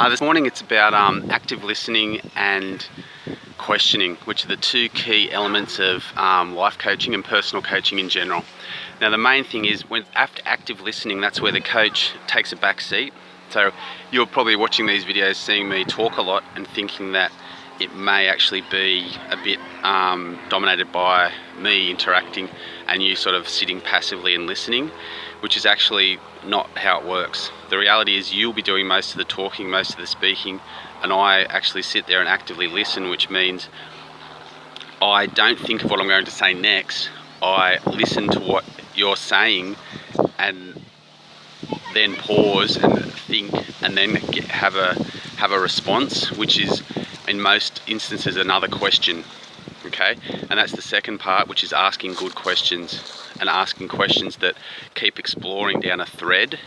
This morning it's about active listening and questioning, which are the two key elements of life coaching and personal coaching in general. Now the main thing is, when after active listening, that's where the coach takes a back seat. So you're probably watching these videos seeing me talk a lot and thinking that it may actually be a bit dominated by me interacting and you sort of sitting passively and listening, which is actually not how it works. The reality is you'll be doing most of the talking, most of the speaking, and I actually sit there and actively listen, which means I don't think of what I'm going to say next. I listen to what you're saying and then pause and think, and then have a response, which is in most instances another question. Okay, and that's the second part, which is asking good questions, and asking questions that keep exploring down a thread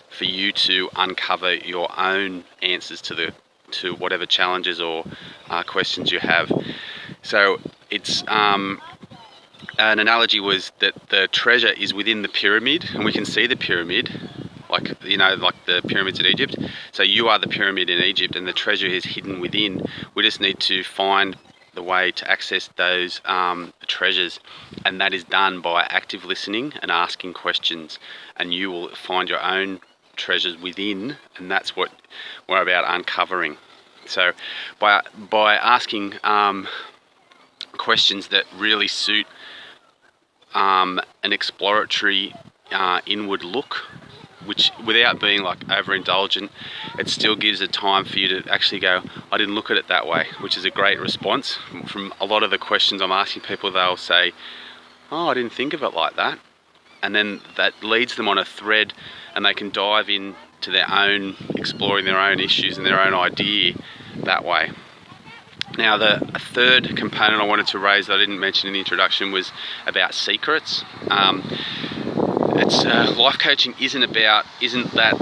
for you to uncover your own answers to whatever challenges or questions you have. So it's an analogy was that the treasure is within the pyramid, and we can see the pyramid, like the pyramids in Egypt. So you are the pyramid in Egypt, and the treasure is hidden within. We just need to find the way to access those treasures, and that is done by active listening and asking questions, and you will find your own treasures within, and that's what we're about uncovering. So by asking questions that really suit an exploratory inward look, which without being like overindulgent, it still gives a time for you to actually go, I didn't look at it that way, which is a great response. From a lot of the questions I'm asking people, they'll say, oh, I didn't think of it like that. And then that leads them on a thread, and they can dive into their own, exploring their own issues and their own idea that way. Now, the third component I wanted to raise that I didn't mention in the introduction was about secrets. It's life coaching isn't that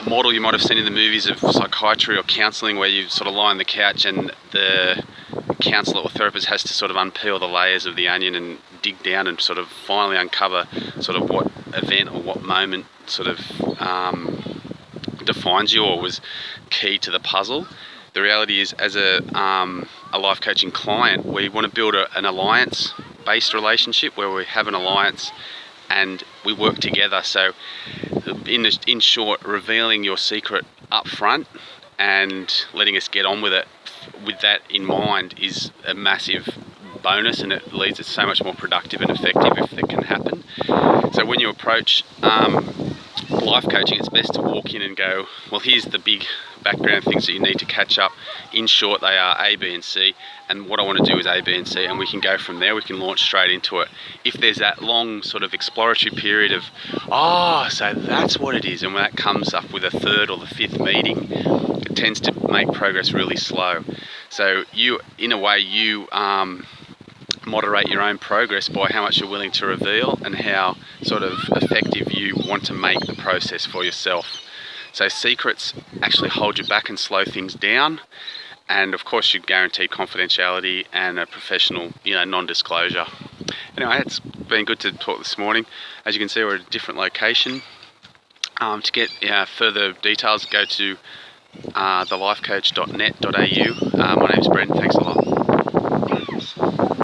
model you might have seen in the movies of psychiatry or counselling, where you sort of lie on the couch and the counsellor or therapist has to sort of unpeel the layers of the onion and dig down and sort of finally uncover sort of what event or what moment sort of defines you or was key to the puzzle. The reality is, as a life coaching client, we want to build an alliance-based relationship where we have an alliance and we work together. So in short, revealing your secret up front and letting us get on with it with that in mind is a massive bonus, and it leads it so much more productive and effective if it can happen. So when you approach life coaching, it's best to walk in and go, well, here's the big background things that you need to catch up. In short, they are A, B and C, and what I want to do is A, B and C, and we can go from there. We can launch straight into it. If there's that long sort of exploratory period of, so that's what it is, and when that comes up with a third or the fifth meeting, it tends to make progress really slow. So you, in a way, moderate your own progress by how much you're willing to reveal and how sort of effective you want to make the process for yourself. So secrets actually hold you back and slow things down, and of course you guarantee confidentiality and a professional, non-disclosure. Anyway, it's been good to talk this morning. As you can see, we're at a different location. To get further details, go to thelifecoach.net.au. My name's Brendan. Thanks a lot.